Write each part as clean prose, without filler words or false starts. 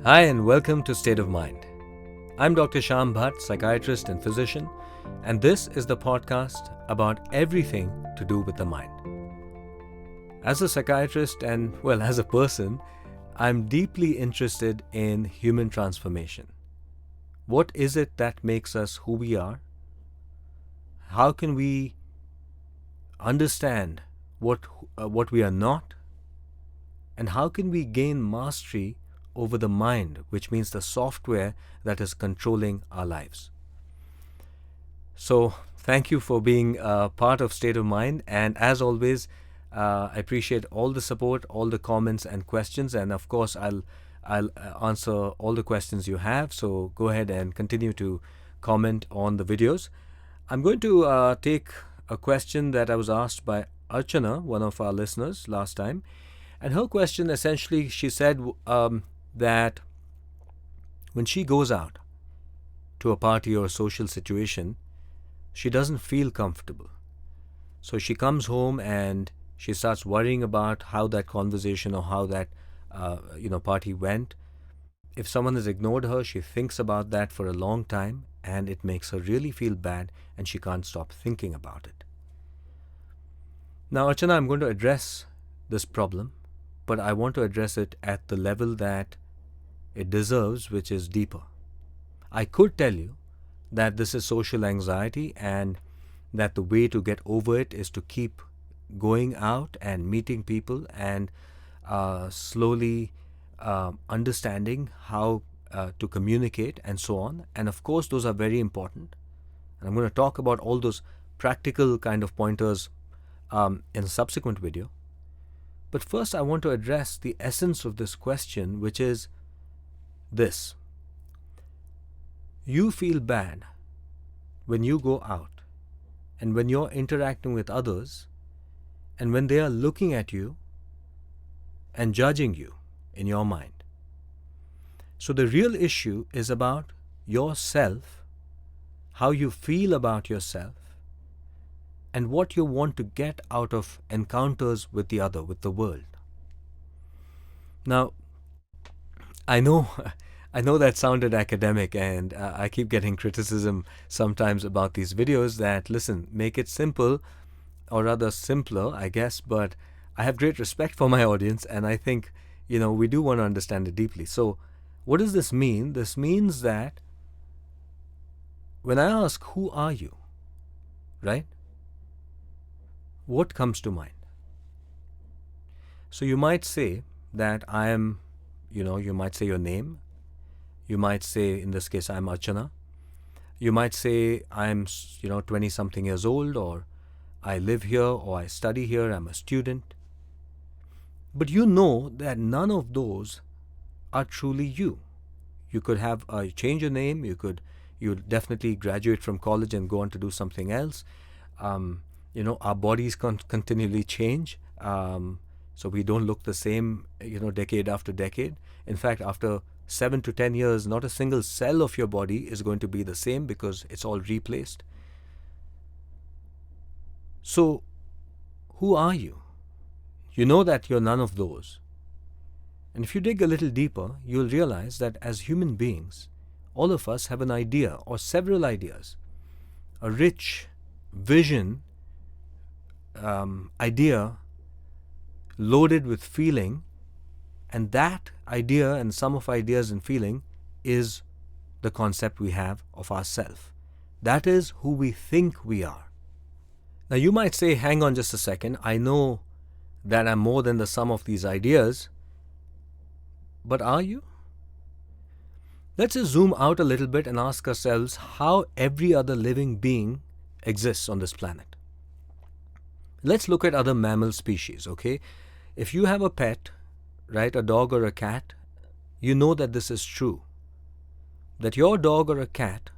Hi and welcome to State of Mind. I'm Dr. Shyam Bhat, psychiatrist and physician, and this is the podcast about everything to do with the mind. As a psychiatrist and, as a person, I'm deeply interested in human transformation. What is it that makes us who we are? How can we understand what we are not? And how can we gain mastery over the mind, which means the software that is controlling our lives? So, thank you for being a part of State of Mind. And as always, I appreciate all the support, all the comments and questions. And of course, I'll answer all the questions you have. So go ahead and continue to comment on the videos. I'm going to take a question that I was asked by Archana, one of our listeners, last time. And her question, essentially, she said that when she goes out to a party or a social situation, she doesn't feel comfortable. So she comes home and she starts worrying about how that conversation or how that party went. If someone has ignored her, she thinks about that for a long time, and it makes her really feel bad, and she can't stop thinking about it. Now, Archana, I'm going to address this problem, but I want to address it at the level that it deserves, which is deeper. I could tell you that this is social anxiety and that the way to get over it is to keep going out and meeting people and slowly understanding how to communicate and so on. And of course, those are very important. And I'm going to talk about all those practical kind of pointers in a subsequent video. But first, I want to address the essence of this question, which is this. You feel bad when you go out and when you're interacting with others and when they are looking at you and judging you in your mind. So the real issue is about yourself, how you feel about yourself, and what you want to get out of encounters with the other, with the world. Now, I know that sounded academic, and I keep getting criticism sometimes about these videos that, listen, make it simple, or rather simpler, I guess, but I have great respect for my audience, and I think, we do want to understand it deeply. So, what does this mean? This means that when I ask, who are you, right? What comes to mind? So you might say that I am, you might say your name. You might say, in this case, I'm Archana. You might say I'm, 20 something years old, or I live here, or I study here, I'm a student. But you know that none of those are truly you. You could have change your name. You definitely graduate from college and go on to do something else. Our bodies continually change. So we don't look the same, decade after decade. In fact, after 7 to 10 years, not a single cell of your body is going to be the same because it's all replaced. So, who are you? You know that you're none of those. And if you dig a little deeper, you'll realize that as human beings, all of us have an idea or several ideas, a rich vision, idea loaded with feeling, and that idea and sum of ideas and feeling is the concept we have of ourself. That is who we think we are. Now you might say, hang on just a second, I know that I'm more than the sum of these ideas, but are you? Let's just zoom out a little bit and ask ourselves how every other living being exists on this planet. Let's look at other mammal species, okay? If you have a pet, right, a dog or a cat, you know that this is true. That your dog or a cat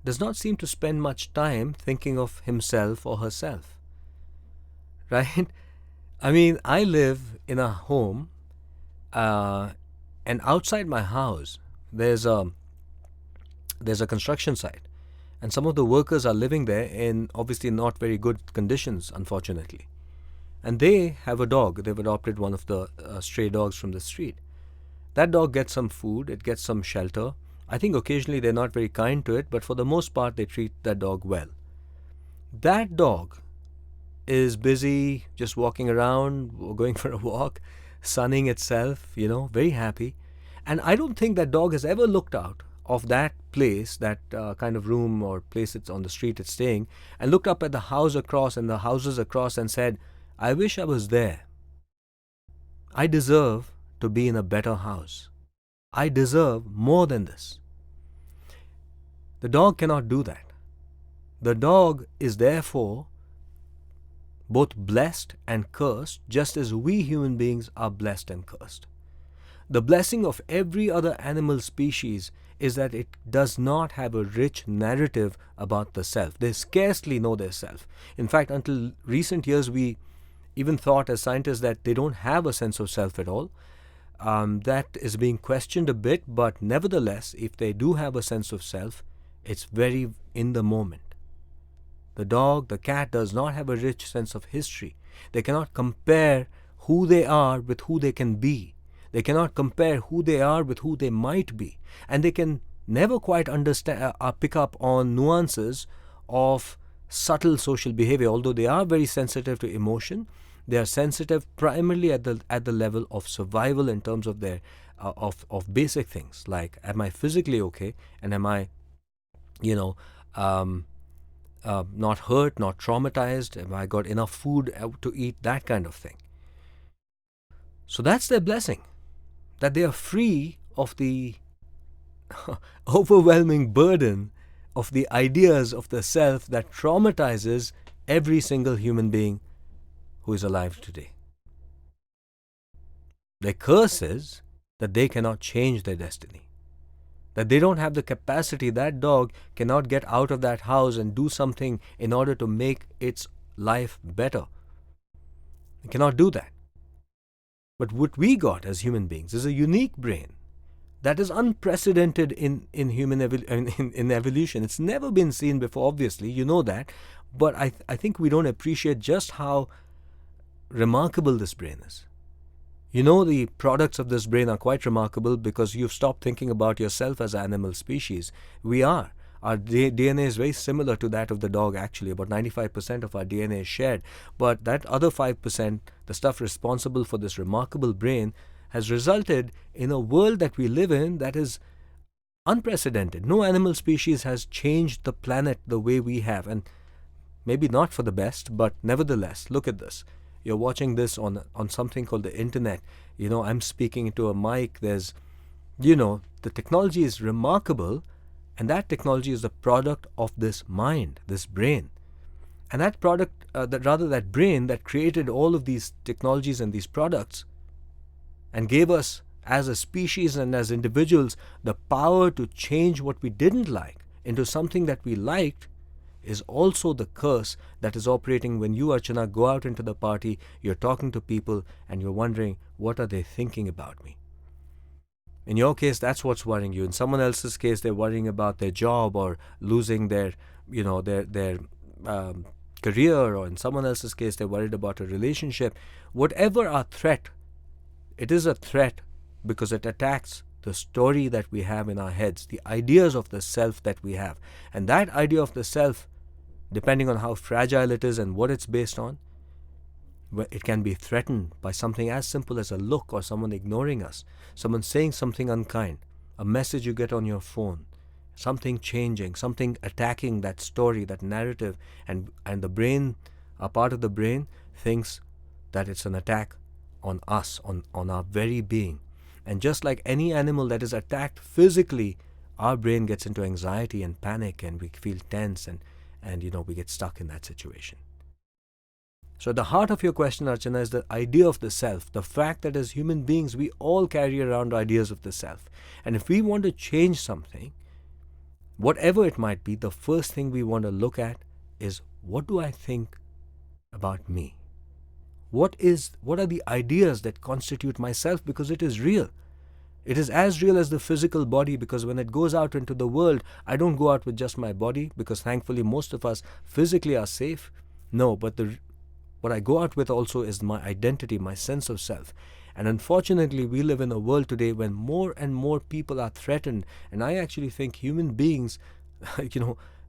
does not seem to spend much time thinking of himself or herself, right? I mean, I live in a home, and outside my house, there's a construction site, and some of the workers are living there in obviously not very good conditions, unfortunately. And they have a dog. They've adopted one of the stray dogs from the street. That dog gets some food, it gets some shelter. I think occasionally they're not very kind to it, but for the most part, they treat that dog well. That dog is busy just walking around, or going for a walk, sunning itself, very happy. And I don't think that dog has ever looked out of that place, that kind of room or place it's on the street it's staying, and looked up at the house across and the houses across and said, I wish I was there. I deserve to be in a better house. I deserve more than this. The dog cannot do that. The dog is therefore both blessed and cursed, just as we human beings are blessed and cursed. The blessing of every other animal species is that it does not have a rich narrative about the self. They scarcely know their self. In fact, until recent years, we even thought as scientists that they don't have a sense of self at all. That is being questioned a bit, but nevertheless, if they do have a sense of self, it's very in the moment. The dog, the cat does not have a rich sense of history. They cannot compare who they are with who they can be. They cannot compare who they are with who they might be. And they can never quite understand pick up on nuances of subtle social behavior. Although they are very sensitive to emotion, they are sensitive primarily at the level of survival in terms of their of basic things like, am I physically okay, and am I, not hurt, not traumatized, have I got enough food to eat, that kind of thing. So that's their blessing, that they are free of the overwhelming burden of the ideas of the self that traumatizes every single human being who is alive today. Their curse is that they cannot change their destiny, that they don't have the capacity. That dog cannot get out of that house and do something in order to make its life better. It cannot do that. But what we got as human beings is a unique brain that is unprecedented in evolution. It's never been seen before, obviously, you know that. But I think we don't appreciate just how remarkable this brain is. The products of this brain are quite remarkable because you've stopped thinking about yourself as an animal species. We are. Our DNA is very similar to that of the dog, actually. About 95% of our DNA is shared. But that other 5%, the stuff responsible for this remarkable brain, has resulted in a world that we live in that is unprecedented. No animal species has changed the planet the way we have. And maybe not for the best, but nevertheless, look at this. You're watching this on something called the internet. I'm speaking into a mic. There's, the technology is remarkable, and that technology is the product of this mind, this brain. And that product, that brain that created all of these technologies and these products and gave us as a species and as individuals the power to change what we didn't like into something that we liked, is also the curse that is operating when you, Archana, go out into the party, you're talking to people, and you're wondering, what are they thinking about me? In your case, that's what's worrying you. In someone else's case, they're worrying about their job or losing their career, or in someone else's case, they're worried about a relationship. Whatever our threat, it is a threat because it attacks the story that we have in our heads, the ideas of the self that we have. And that idea of the self, depending on how fragile it is and what it's based on, it can be threatened by something as simple as a look, or someone ignoring us, someone saying something unkind, a message you get on your phone, something changing, something attacking that story, that narrative, and the brain, a part of the brain, thinks that it's an attack on us, on our very being. And just like any animal that is attacked physically, our brain gets into anxiety and panic, and we feel tense, and we get stuck in that situation. So at the heart of your question, Archana, is the idea of the self, the fact that as human beings, we all carry around ideas of the self. And if we want to change something, whatever it might be, the first thing we want to look at is, what do I think about me? What are the ideas that constitute myself? Because it is real. It is as real as the physical body, because when it goes out into the world, I don't go out with just my body, because thankfully most of us physically are safe. No, but what I go out with also is my identity, my sense of self. And unfortunately, we live in a world today when more and more people are threatened. And I actually think human beings,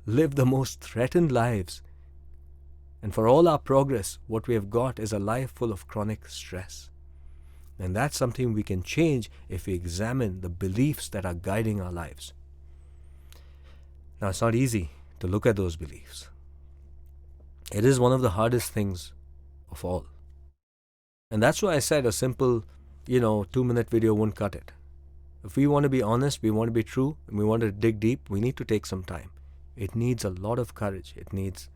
live the most threatened lives. And for all our progress, what we have got is a life full of chronic stress. And that's something we can change if we examine the beliefs that are guiding our lives. Now, it's not easy to look at those beliefs. It is one of the hardest things of all. And that's why I said a simple, 2-minute video won't cut it. If we want to be honest, we want to be true, and we want to dig deep, we need to take some time. It needs a lot of courage. It needs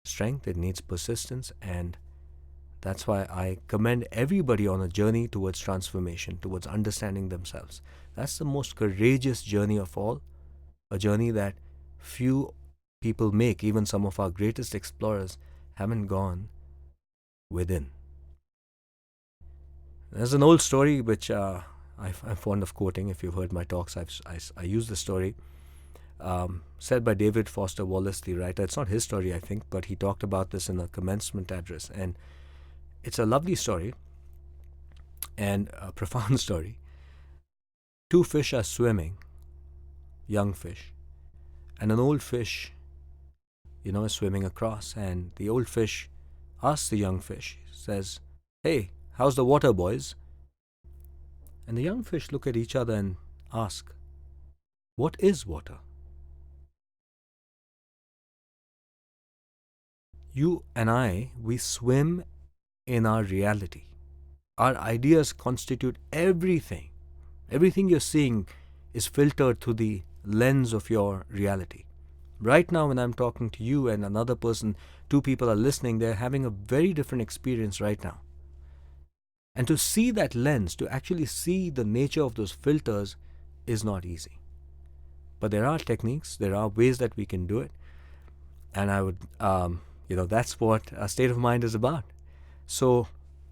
strength. It needs persistence. And that's why I commend everybody on a journey towards transformation, towards understanding themselves. That's the most courageous journey of all, a journey that few people make. Even some of our greatest explorers haven't gone within. There's an old story which I'm fond of quoting. If you've heard my talks, I use the story. Said by David Foster Wallace, the writer. It's not his story, I think, but he talked about this in a commencement address. And it's a lovely story and a profound story. Two fish are swimming, young fish, and an old fish, is swimming across. And the old fish asks the young fish, says, "Hey, how's the water, boys?" And the young fish look at each other and ask, "What is water?" You and I, we swim in our reality. Our ideas constitute everything. Everything you're seeing is filtered through the lens of your reality. Right now, when I'm talking to you and another person, two people are listening, they're having a very different experience right now. And to see that lens, to actually see the nature of those filters is not easy. But there are techniques, there are ways that we can do it. And I would, that's what a state of mind is about. So,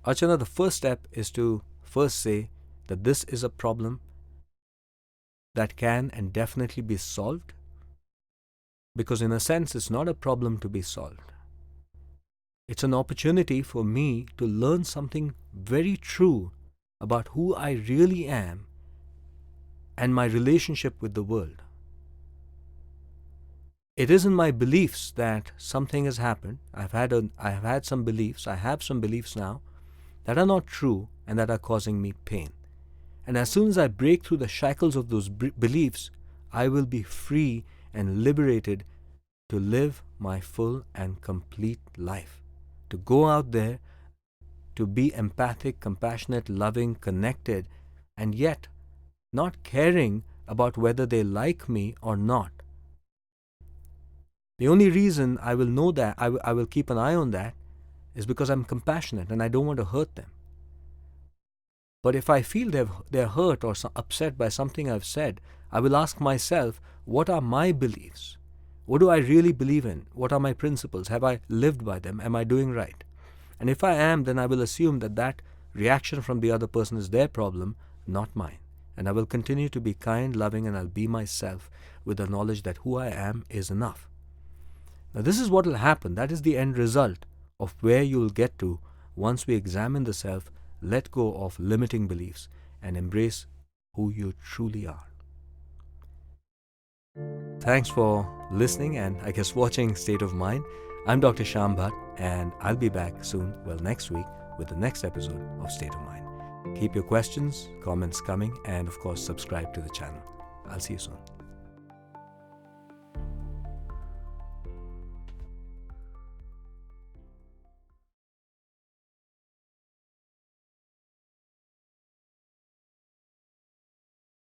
Archana, the first step is to first say that this is a problem that can and definitely be solved. Because in a sense, it's not a problem to be solved. It's an opportunity for me to learn something very true about who I really am and my relationship with the world. It isn't my beliefs that something has happened. I have had some beliefs. I have some beliefs now that are not true and that are causing me pain. And as soon as I break through the shackles of those beliefs, I will be free and liberated to live my full and complete life. To go out there, to be empathic, compassionate, loving, connected, and yet not caring about whether they like me or not. The only reason I will know that, I will keep an eye on that, is because I'm compassionate and I don't want to hurt them. But if I feel they're hurt or upset by something I've said, I will ask myself, what are my beliefs? What do I really believe in? What are my principles? Have I lived by them? Am I doing right? And if I am, then I will assume that reaction from the other person is their problem, not mine. And I will continue to be kind, loving, and I'll be myself with the knowledge that who I am is enough. Now, this is what will happen. That is the end result of where you will get to once we examine the self, let go of limiting beliefs, and embrace who you truly are. Thanks for listening and I guess watching State of Mind. I'm Dr. Shyam Bhat and I'll be back soon, next week, with the next episode of State of Mind. Keep your questions, comments coming, and of course subscribe to the channel. I'll see you soon.